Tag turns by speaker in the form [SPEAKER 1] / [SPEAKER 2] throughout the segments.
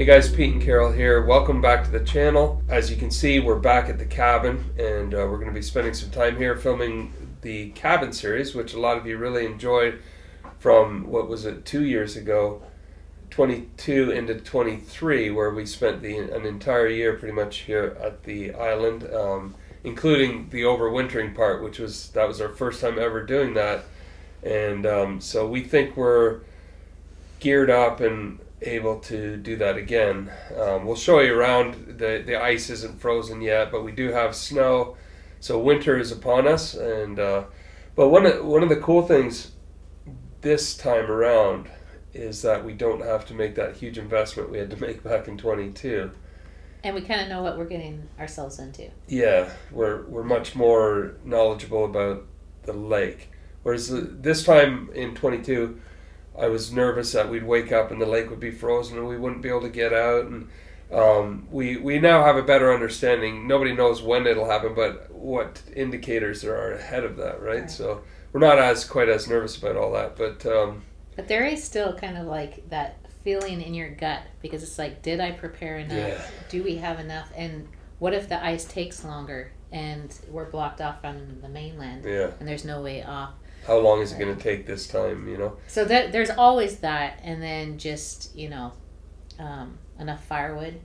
[SPEAKER 1] guys, Pete and Carol here. Welcome back to the channel. As you can see, we're back at the cabin, and we're going to be spending some time here filming the cabin series, which a lot of you really enjoyed from, what was it, 2 years ago, 22 into 23, where we spent an entire year pretty much here at the island, including the overwintering part, that was our first time ever doing that. And so we think we're geared up and able to do that again. We'll show you around. The ice isn't frozen yet, but we do have snow, so winter is upon us. And but one of the cool things this time around is that we don't have to make that huge investment we had to make back in 22.
[SPEAKER 2] And we kind of know what we're getting ourselves into.
[SPEAKER 1] Yeah, we're much more knowledgeable about the lake. Whereas this time in 22, I was nervous that we'd wake up and the lake would be frozen and we wouldn't be able to get out. And we now have a better understanding. Nobody knows when it'll happen, but what indicators there are ahead of that, right? So we're not quite as nervous about all that.
[SPEAKER 2] But there is still kind of like that feeling in your gut, because it's like, did I prepare enough?
[SPEAKER 1] Yeah.
[SPEAKER 2] Do we have enough? And what if the ice takes longer and we're blocked off from the mainland?
[SPEAKER 1] Yeah.
[SPEAKER 2] And there's no way off.
[SPEAKER 1] How long is it going to take this time, you know?
[SPEAKER 2] So there's always that, and then just, enough firewood.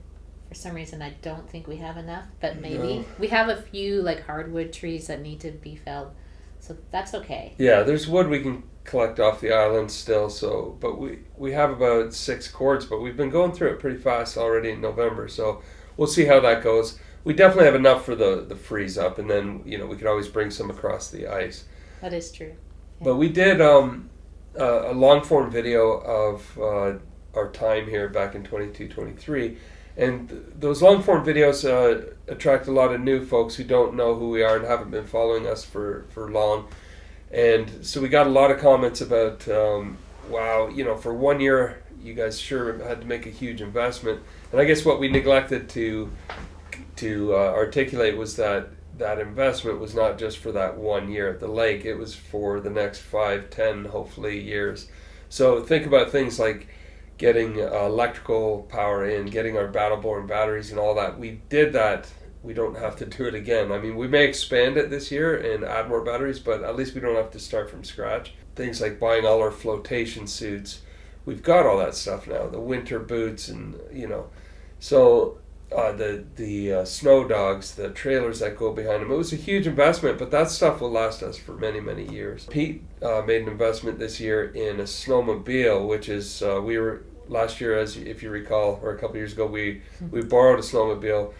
[SPEAKER 2] For some reason, I don't think we have enough, but maybe. No. We have a few, like, hardwood trees that need to be felled, so that's okay.
[SPEAKER 1] Yeah, there's wood we can collect off the island still, but we have about 6 cords, but we've been going through it pretty fast already in November, so we'll see how that goes. We definitely have enough for the freeze up, and then, we could always bring some across the ice.
[SPEAKER 2] That is true.
[SPEAKER 1] But we did a long-form video of our time here back in 22-23, and those long-form videos attract a lot of new folks who don't know who we are and haven't been following us for long. And so we got a lot of comments about, wow, for 1 year, you guys sure had to make a huge investment. And I guess what we neglected to articulate was that investment was not just for that 1 year at the lake, it was for the next 5, 10, hopefully years. So think about things like getting electrical power in, getting our battle-borne batteries and all that. We did that. We don't have to do it again. I mean, we may expand it this year and add more batteries, but at least we don't have to start from scratch. Things like buying all our flotation suits. We've got all that stuff now, the winter boots and, so the snow dogs, the trailers that go behind them. It was a huge investment, but that stuff will last us for many, many years. Pete made an investment this year in a snowmobile, which is, we were last year, if you recall, or a couple years ago, we borrowed a snowmobile,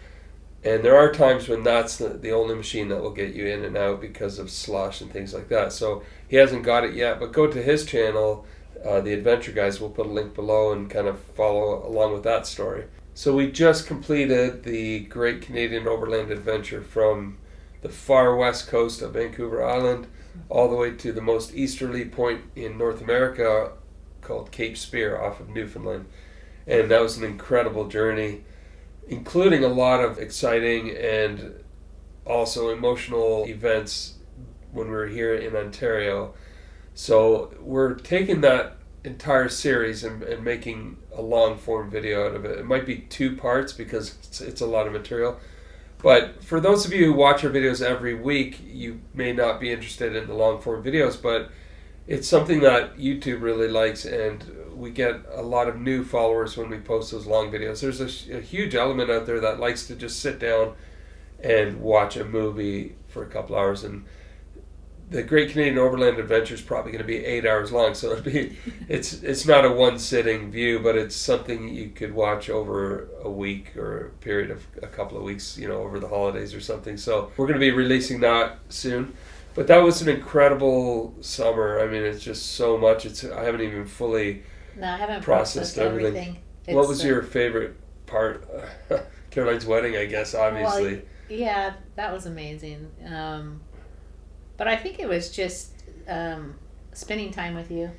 [SPEAKER 1] and there are times when that's the only machine that will get you in and out because of slush and things like that. So he hasn't got it yet, but go to his channel, The Adventure Guys. We'll put a link below and kind of follow along with that story. So we just completed the Great Canadian Overland Adventure from the far west coast of Vancouver Island all the way to the most easterly point in North America called Cape Spear off of Newfoundland. And that was an incredible journey, including a lot of exciting and also emotional events when we were here in Ontario. So we're taking that entire series and making a long form video out of it. It might be 2 parts because it's a lot of material. But for those of you who watch our videos every week, you may not be interested in the long form videos, but it's something that YouTube really likes, and we get a lot of new followers when we post those long videos. There's a huge element out there that likes to just sit down and watch a movie for a couple hours, and the Great Canadian Overland Adventure is probably going to be 8 hours long, so it's not a one-sitting view, but it's something you could watch over a week or a period of a couple of weeks, over the holidays or something. So we're going to be releasing that soon. But that was an incredible summer. I mean, it's just so much. I haven't even fully processed everything. What was your favorite part? Caroline's wedding, I guess, obviously.
[SPEAKER 2] Well, yeah, that was amazing. But I think it was just spending time with you.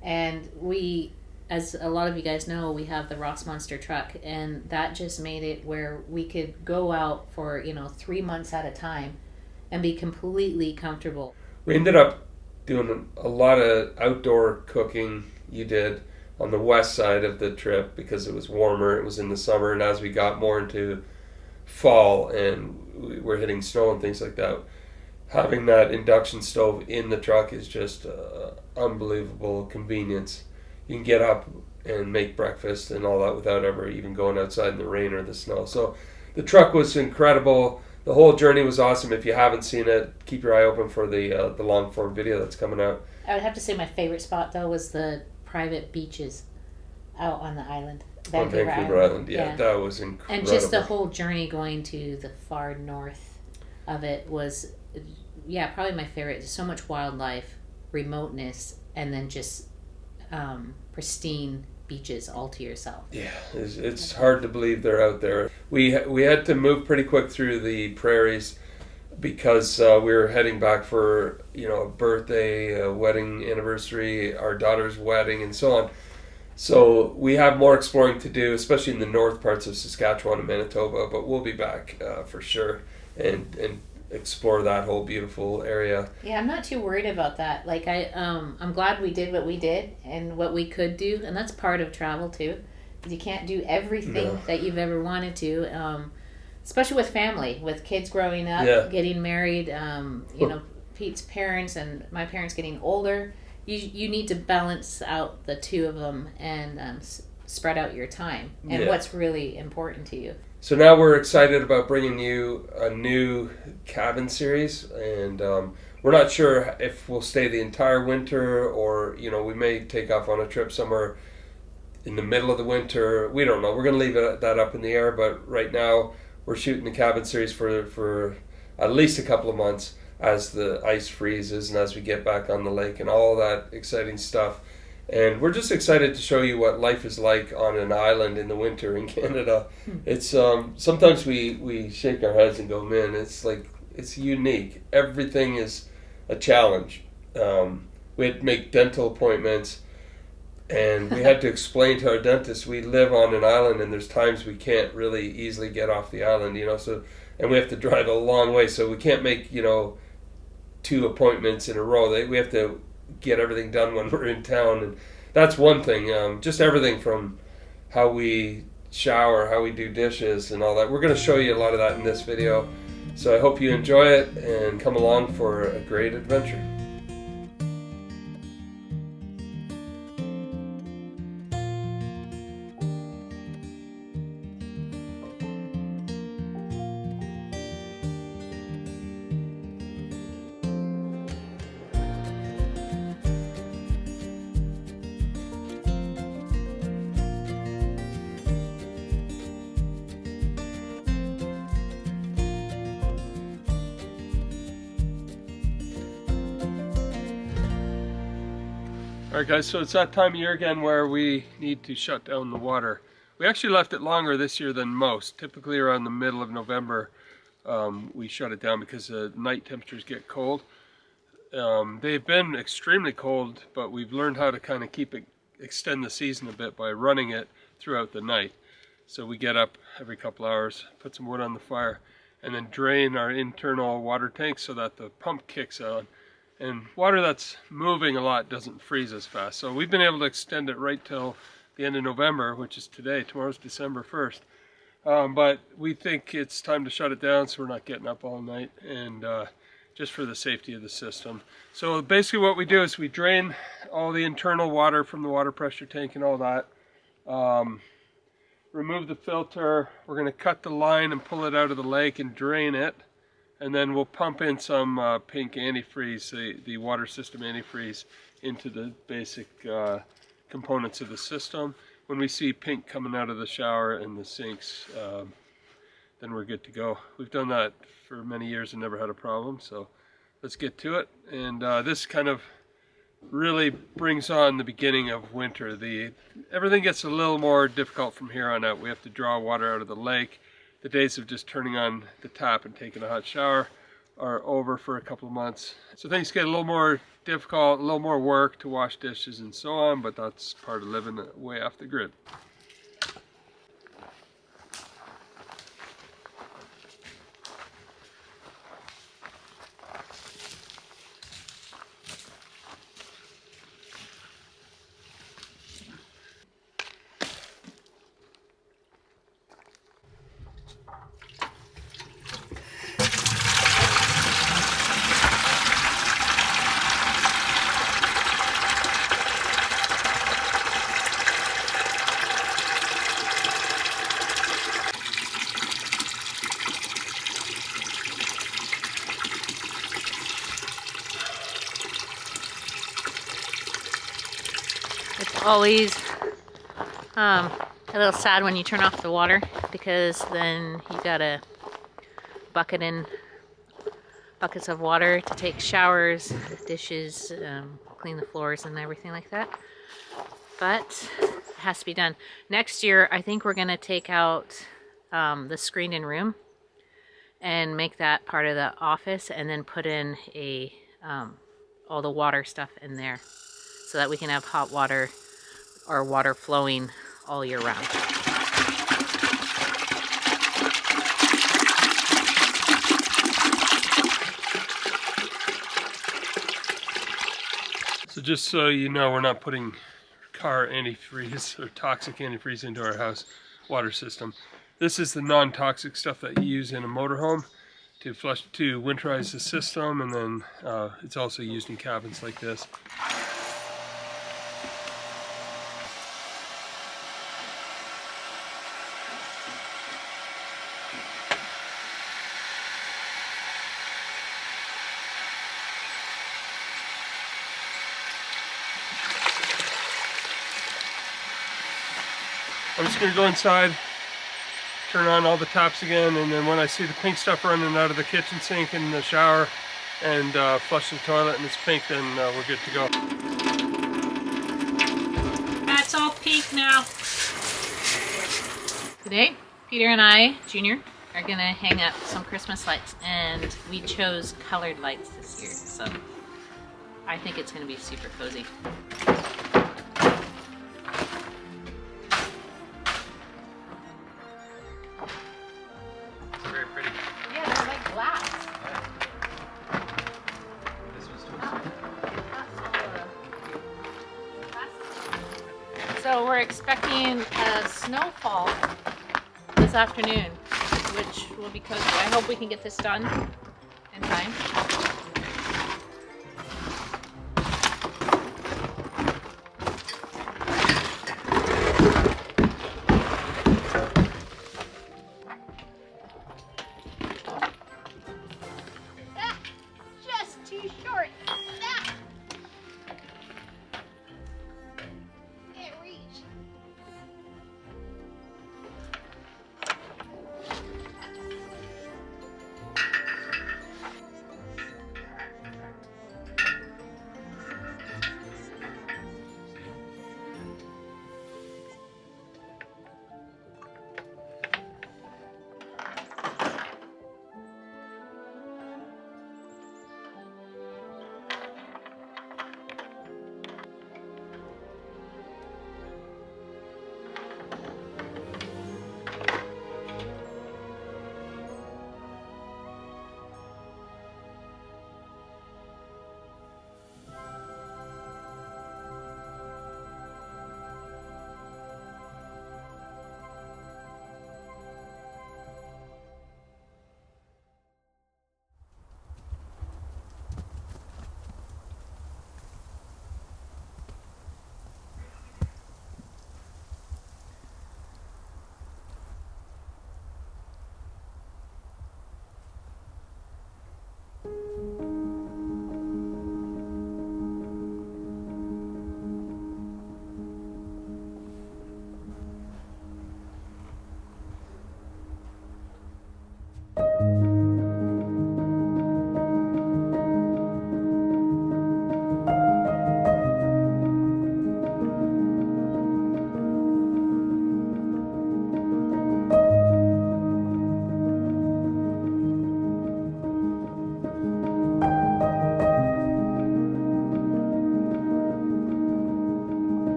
[SPEAKER 2] And we, as a lot of you guys know, we have the Ross Monster truck, and that just made it where we could go out for 3 months at a time and be completely comfortable.
[SPEAKER 1] We ended up doing a lot of outdoor cooking. You did. on the west side of the trip because it was warmer. It was in the summer, and as we got more into fall and we were hitting snow and things like that, having that induction stove in the truck is just unbelievable convenience. You can get up and make breakfast and all that without ever even going outside in the rain or the snow. So the truck was incredible. The whole journey was awesome. If you haven't seen it, keep your eye open for the long form video that's coming out.
[SPEAKER 2] I would have to say my favorite spot though was the private beaches out on the island.
[SPEAKER 1] Vancouver Island. Yeah, that was incredible.
[SPEAKER 2] And just the whole journey going to the far north of it was, probably my favorite. There's so much wildlife, remoteness, and then just pristine beaches all to yourself.
[SPEAKER 1] Yeah, it's hard to believe they're out there. We had to move pretty quick through the prairies because we were heading back for a birthday, a wedding anniversary, our daughter's wedding, and so on. So we have more exploring to do, especially in the north parts of Saskatchewan and Manitoba. But we'll be back for sure and explore that whole beautiful area.
[SPEAKER 2] Yeah, I'm not too worried about that. Like I'm glad we did what we did and what we could do, and that's part of travel too. You can't do everything that you've ever wanted to, especially with family, with kids growing up, getting married. Pete's parents and my parents getting older. You need to balance out the two of them and spread out your time and what's really important to you.
[SPEAKER 1] So now we're excited about bringing you a new cabin series, and we're not sure if we'll stay the entire winter or, we may take off on a trip somewhere in the middle of the winter. We don't know. We're going to leave that up in the air, but right now we're shooting the cabin series for at least a couple of months as the ice freezes and as we get back on the lake and all that exciting stuff. And we're just excited to show you what life is like on an island in the winter in Canada. It's sometimes we shake our heads and go, man, it's unique. Everything is a challenge. We had to make dental appointments, and we had to explain to our dentist we live on an island and there's times we can't really easily get off the island, so, and we have to drive a long way, so we can't make 2 appointments in a row. We have to get everything done when we're in town, and that's one thing. Just everything from how we shower, how we do dishes, and all that. We're going to show you a lot of that in this video. So I hope you enjoy it and come along for a great adventure. Alright guys, so it's that time of year again where we need to shut down the water. We actually left it longer this year than most. Typically around the middle of November we shut it down because the night temperatures get cold. They've been extremely cold, but we've learned how to kind of extend the season a bit by running it throughout the night. So we get up every couple hours, put some wood on the fire, and then drain our internal water tank so that the pump kicks on. And water that's moving a lot doesn't freeze as fast. So we've been able to extend it right till the end of November, which is today. Tomorrow's December 1st. But we think it's time to shut it down so we're not getting up all night, and just for the safety of the system. So basically what we do is we drain all the internal water from the water pressure tank and all that. Remove the filter. We're going to cut the line and pull it out of the lake and drain it. And then we'll pump in some pink antifreeze, the water system antifreeze, into the basic components of the system. When we see pink coming out of the shower and the sinks, then we're good to go. We've done that for many years and never had a problem, so let's get to it. And this kind of really brings on the beginning of winter. Everything gets a little more difficult from here on out. We have to draw water out of the lake. The days of just turning on the tap and taking a hot shower are over for a couple of months. So things get a little more difficult, a little more work to wash dishes and so on, but that's part of living way off the grid.
[SPEAKER 2] always a little sad when you turn off the water, because then you gotta bucket in buckets of water to take showers, dishes, clean the floors and everything like that. But it has to be done. Next year, I think we're gonna take out the screened-in room and make that part of the office, and then put in a all the water stuff in there, so that we can have hot water or water flowing all year round.
[SPEAKER 1] So just so you know, we're not putting car antifreeze or toxic antifreeze into our house water system. This is the non-toxic stuff that you use in a motorhome to winterize the system, and then it's also used in cabins like this. I'm just going to go inside, turn on all the taps again, and then when I see the pink stuff running out of the kitchen sink and the shower, and flush the toilet and it's pink, then we're good to go.
[SPEAKER 2] That's all pink now. Today, Peter and I, Junior, are going to hang up some Christmas lights, and we chose colored lights this year, so I think it's going to be super cozy. So we're expecting a snowfall this afternoon, which will be cozy. I hope we can get this done in time. Just too short.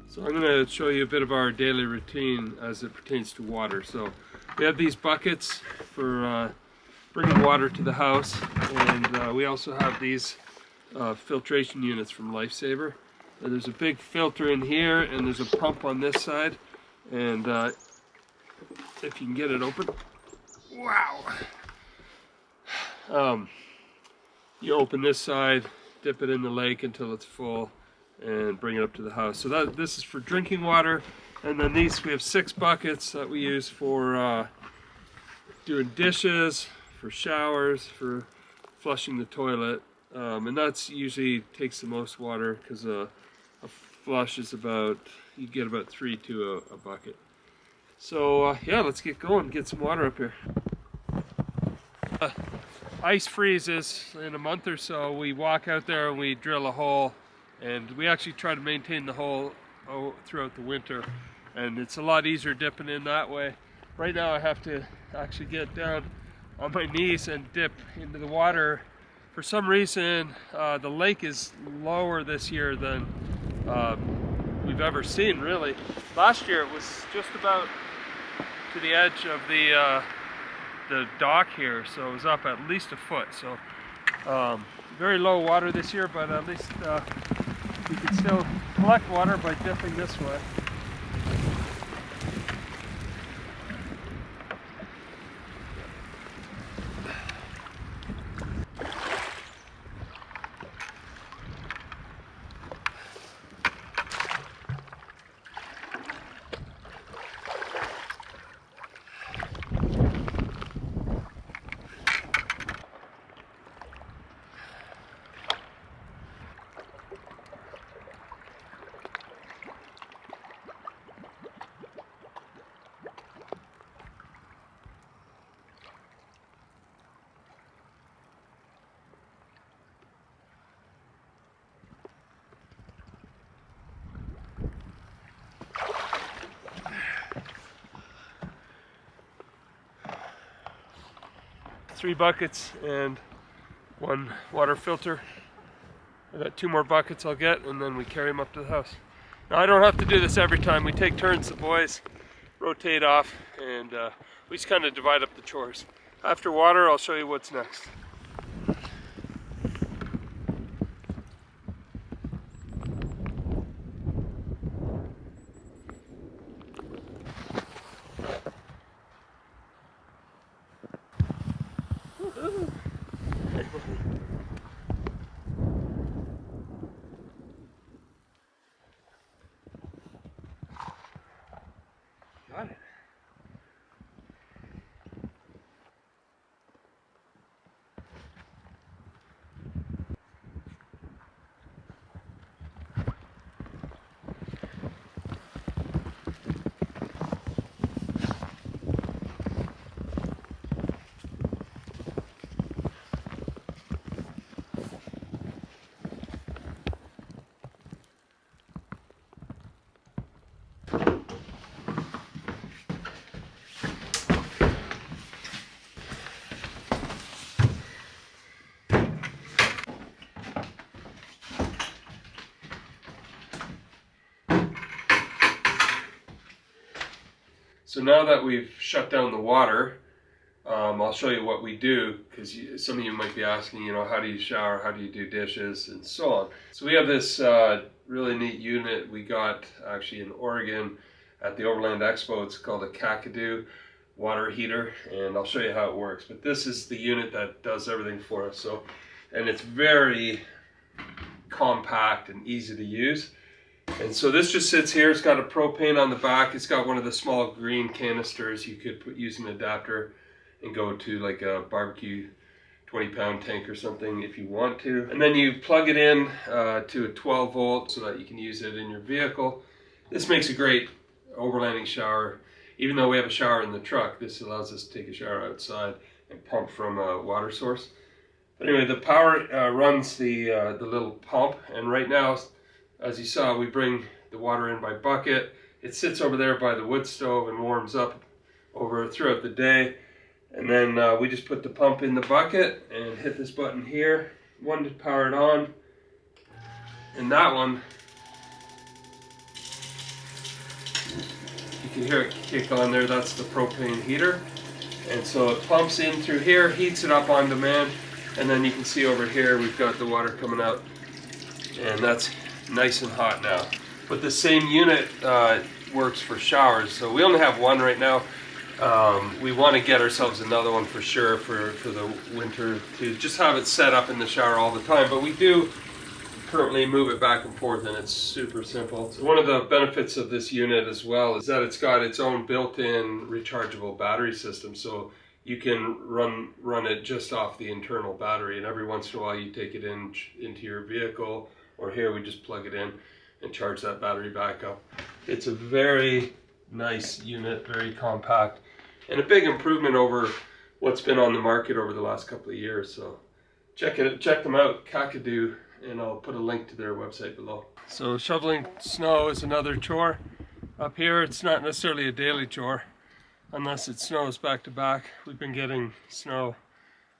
[SPEAKER 1] So I'm going to show you a bit of our daily routine as it pertains to water. So we have these buckets for bringing water to the house, and we also have these filtration units from Lifesaver. And there's a big filter in here, and there's a pump on this side, and if you can get it open. Wow. You open this side, dip it in the lake until it's full, and bring it up to the house. So this is for drinking water, and then we have 6 buckets that we use for doing dishes, for showers, for flushing the toilet, and that's usually takes the most water because a flush is you get about 3 to a bucket. So yeah, let's get going, get some water up here. Ice freezes in a month or so. We walk out there and we drill a hole, and we actually try to maintain the hole throughout the winter, and it's a lot easier dipping in that way. Right now I have to actually get down on my knees and dip into the water. For some reason the lake is lower this year than we've ever seen, really. Last year it was just about to the edge of the dock here, so it was up at least a foot. So very low water this year, but at least we can still collect water by dipping this way. Three buckets and 1 water filter. I got 2 more buckets I'll get, and then we carry them up to the house. Now I don't have to do this every time. We take turns, the boys rotate off, and we just kind of divide up the chores. After water, I'll show you what's next. Got it. So now that we've shut down the water, I'll show you what we do, because some of you might be asking, how do you shower, how do you do dishes, and so on. So we have this really neat unit we got actually in Oregon at the Overland Expo. It's called a Kakadu water heater, and I'll show you how it works. But this is the unit that does everything for us. And it's very compact and easy to use. And so this just sits here. It's got a propane on the back. It's got one of the small green canisters. You could use an adapter and go to like a barbecue 20-pound tank or something if you want to. And then you plug it in to a 12 volt so that you can use it in your vehicle. This makes a great overlanding shower. Even though we have a shower in the truck, this allows us to take a shower outside and pump from a water source. But anyway, the power runs the little pump, and right now, as you saw, we bring the water in by bucket. It sits over there by the wood stove and warms up throughout the day. And then we just put the pump in the bucket and hit this button here. One to power it on, and that one, you can hear it kick on there. That's the propane heater. And so it pumps in through here, heats it up on demand, and then you can see over here we've got the water coming out, and that's nice and hot now. But the same unit works for showers. So we only have one right now. We want to get ourselves another one for sure for the winter to just have it set up in the shower all the time. But we do currently move it back and forth, and it's super simple. So one of the benefits of this unit as well is that it's got its own built-in rechargeable battery system. So you can run it just off the internal battery, and every once in a while you take it into your vehicle, or here we just plug it in and charge that battery back up. It's a very nice unit, very compact, and a big improvement over what's been on the market over the last couple of years. So check them out, Kakadu, and I'll put a link to their website below. So shoveling snow is another chore. Up here it's not necessarily a daily chore unless it snows back to back. We've been getting snow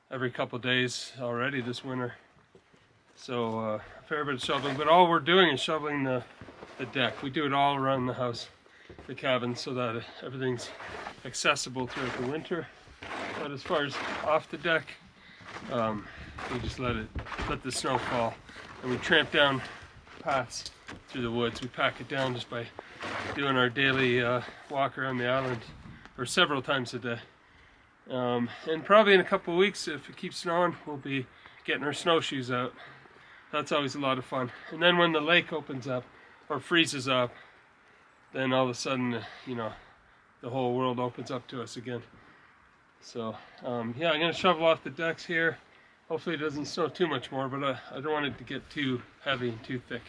[SPEAKER 1] every couple of days already this winter. So a fair bit of shoveling, but all we're doing is shoveling the deck. We do it all around the house, the cabin, so that everything's accessible throughout the winter. But as far as off the deck, we just let the snow fall, and we tramp down paths through the woods. We pack it down just by doing our daily walk around the island, or several times a day. And probably in a couple of weeks, if it keeps snowing, we'll be getting our snowshoes out. That's always a lot of fun. And then when the lake opens up or freezes up, then all of a sudden, you know, the whole world opens up to us again. So yeah, I'm gonna shovel off the decks here. Hopefully it doesn't snow too much more, but I don't want it to get too heavy and too thick.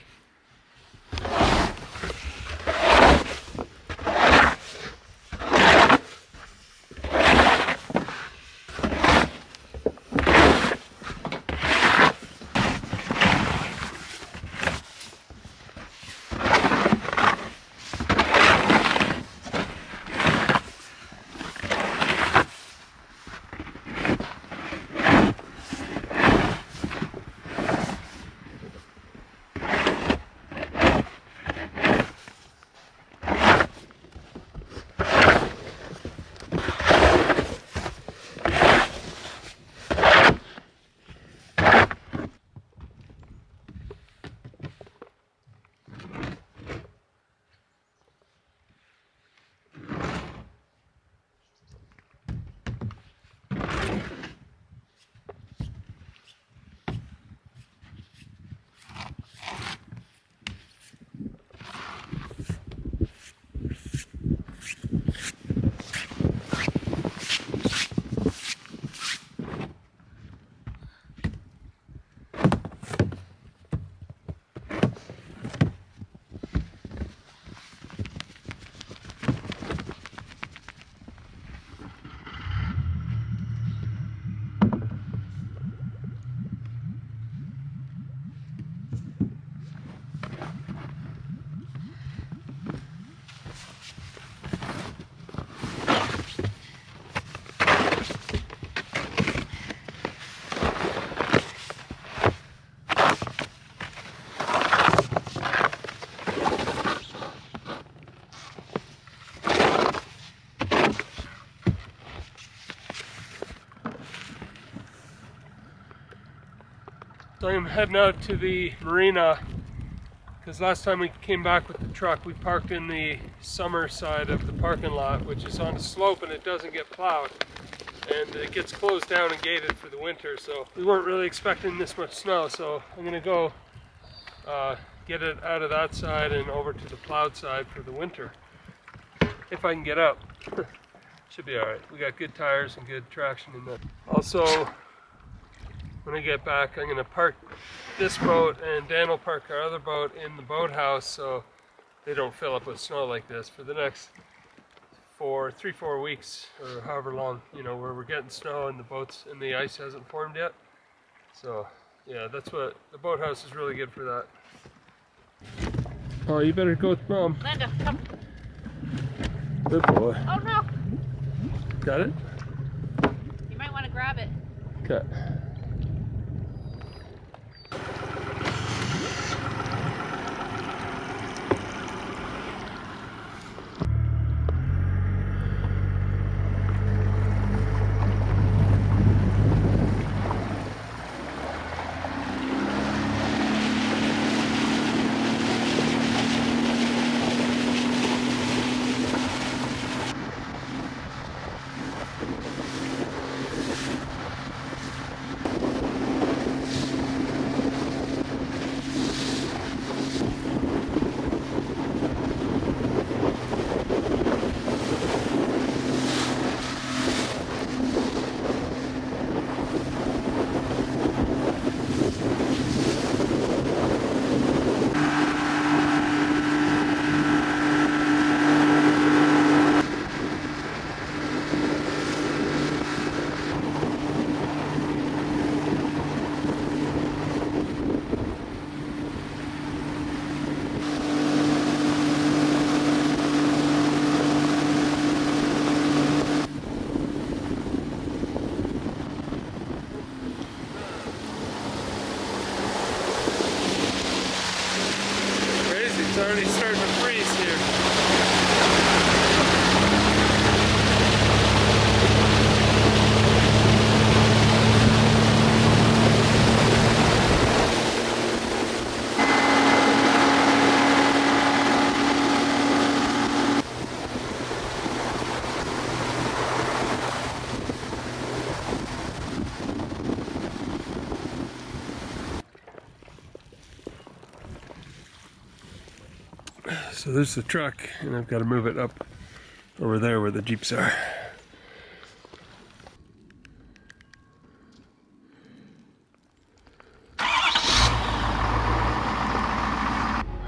[SPEAKER 1] So I'm heading out to the marina, because last time we came back with the truck, we parked in the summer side of the parking lot, which is on a slope and it doesn't get plowed. And it gets closed down and gated for the winter, so we weren't really expecting this much snow. So I'm gonna go get it out of that side and over to the plowed side for the winter, if I can get out. Should be all right. We got good tires and good traction in that. Also, when I get back, I'm going to park this boat, and Dan will park our other boat in the boathouse so they don't fill up with snow like this for the next 3-4 weeks, or however long, you know, where we're getting snow and the boats and the ice hasn't formed yet. So yeah, that's what the boathouse is really good for that. Oh, you better go with Mom.
[SPEAKER 2] Linda, come.
[SPEAKER 1] Good boy.
[SPEAKER 2] Oh no!
[SPEAKER 1] Got it?
[SPEAKER 2] You might want to grab it.
[SPEAKER 1] Okay. already starting to freeze here. So there's the truck, and I've got to move it up over there where the Jeeps are.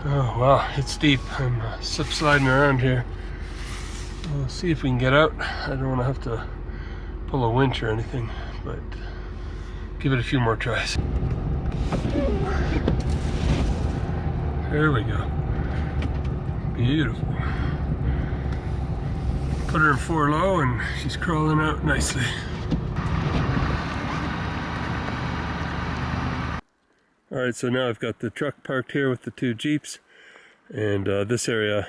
[SPEAKER 1] Oh wow, it's deep. I'm slip sliding around here. We'll see if we can get out. I don't want to have to pull a winch or anything, but give it a few more tries. There we go. Beautiful. Put her in 4 low and she's crawling out nicely. Alright, so now I've got the truck parked here with the 2 Jeeps, and this area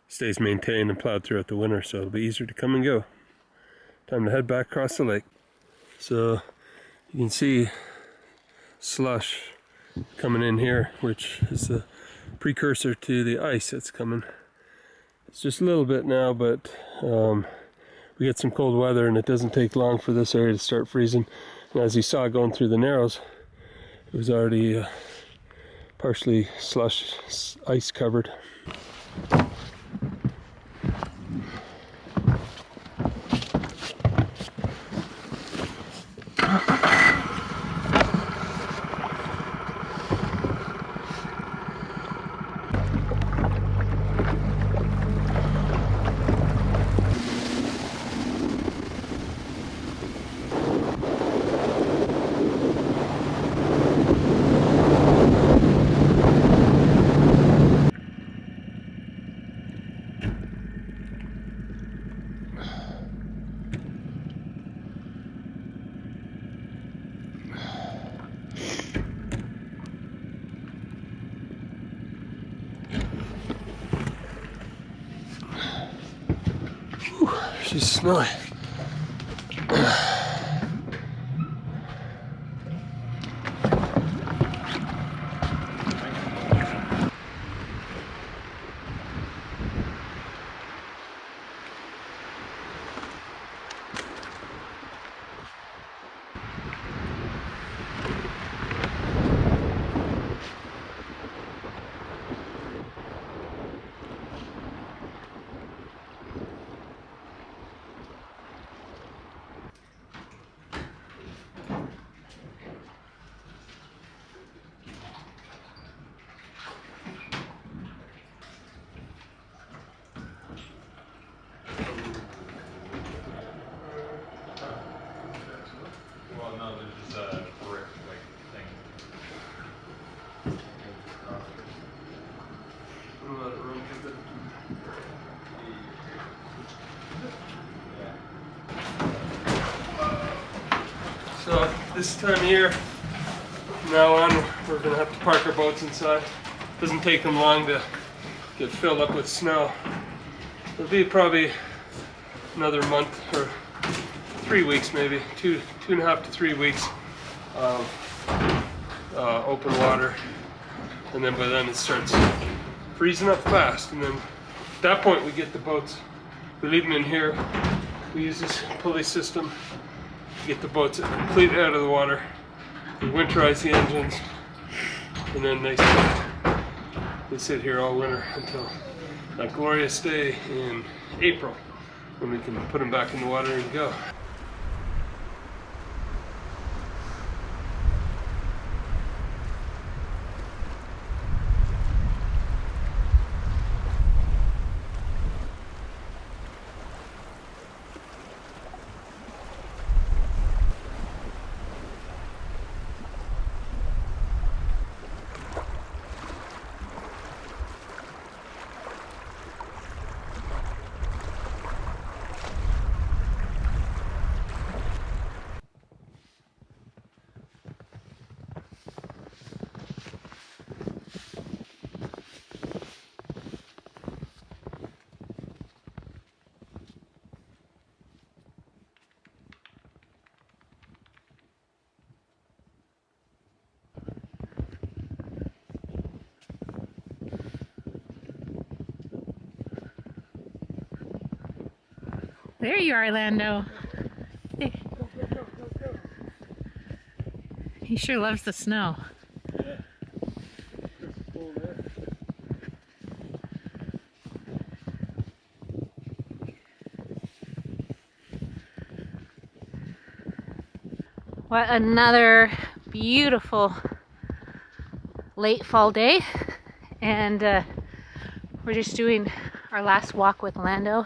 [SPEAKER 1] stays maintained and plowed throughout the winter, so it'll be easier to come and go. Time to head back across the lake. So you can see slush coming in here, which is the precursor to the ice that's coming. It's just a little bit now, but we get some cold weather and it doesn't take long for this area to start freezing. And as you saw going through the narrows, it was already partially slush ice covered. She's smelly. So this time of year, from now on, we're going to have to park our boats inside. Doesn't take them long to get filled up with snow. It'll be probably another month or 3 weeks, maybe 2.5 to 3 weeks of open water, and then by then it starts freezing up fast. And then at that point, we get the boats. We leave them in here. We use this pulley system. Get the boats completely out of the water. We winterize the engines, and then they sit here all winter until that glorious day in April when we can put them back in the water and go.
[SPEAKER 2] There you are, Lando. Hey. He sure loves the snow. What another beautiful late fall day, and we're just doing our last walk with Lando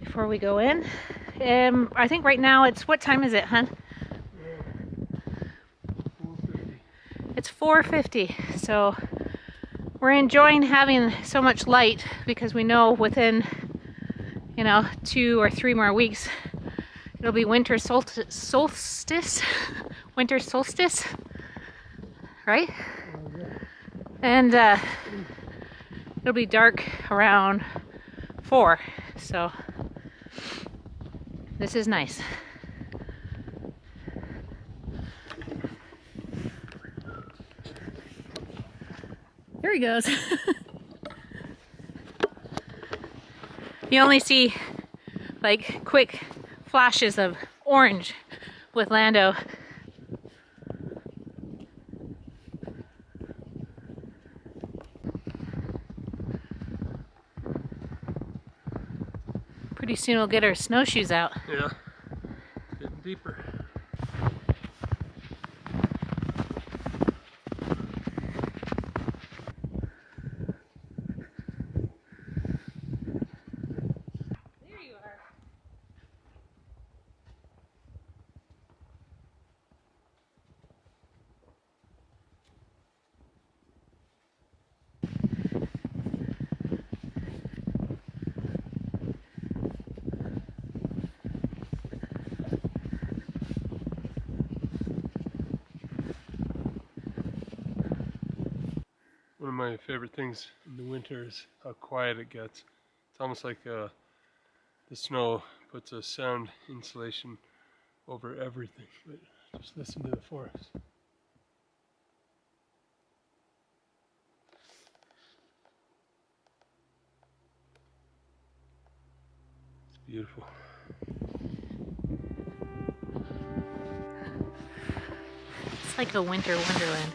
[SPEAKER 2] before we go in. I think right now it's, what time is it, hun? It's 4:50, so we're enjoying having so much light because we know within, 2 or 3 more weeks it'll be winter solstice, winter solstice, right? And it'll be dark around 4, so this is nice. There he goes. You only see like quick flashes of orange with Lando. Pretty soon we'll get our snowshoes out.
[SPEAKER 1] Yeah, getting deeper.
[SPEAKER 2] There you are.
[SPEAKER 1] One of my favorite things in the winter is how quiet it gets. It's almost like the snow puts a sound insulation over everything. But just listen to the forest. It's beautiful.
[SPEAKER 2] It's like a winter wonderland.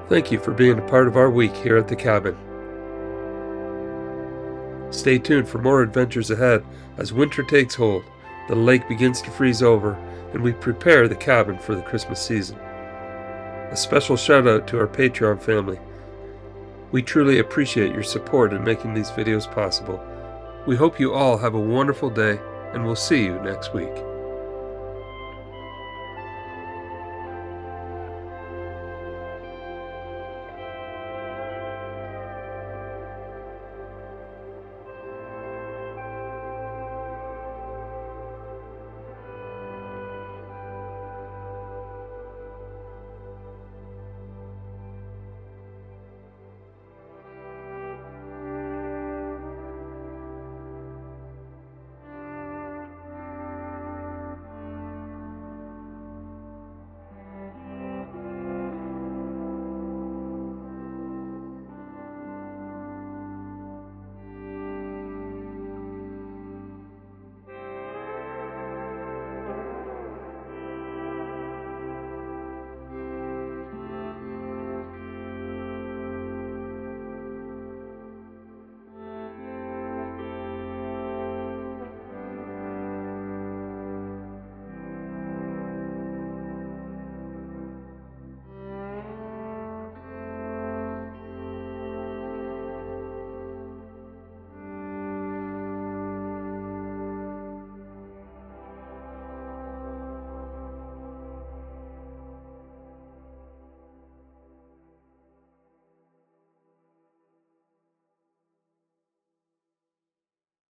[SPEAKER 1] Thank you for being a part of our week here at the cabin. Stay tuned for more adventures ahead as winter takes hold, the lake begins to freeze over, and we prepare the cabin for the Christmas season. A special shout out to our Patreon family. We truly appreciate your support in making these videos possible. We hope you all have a wonderful day, and we'll see you next week.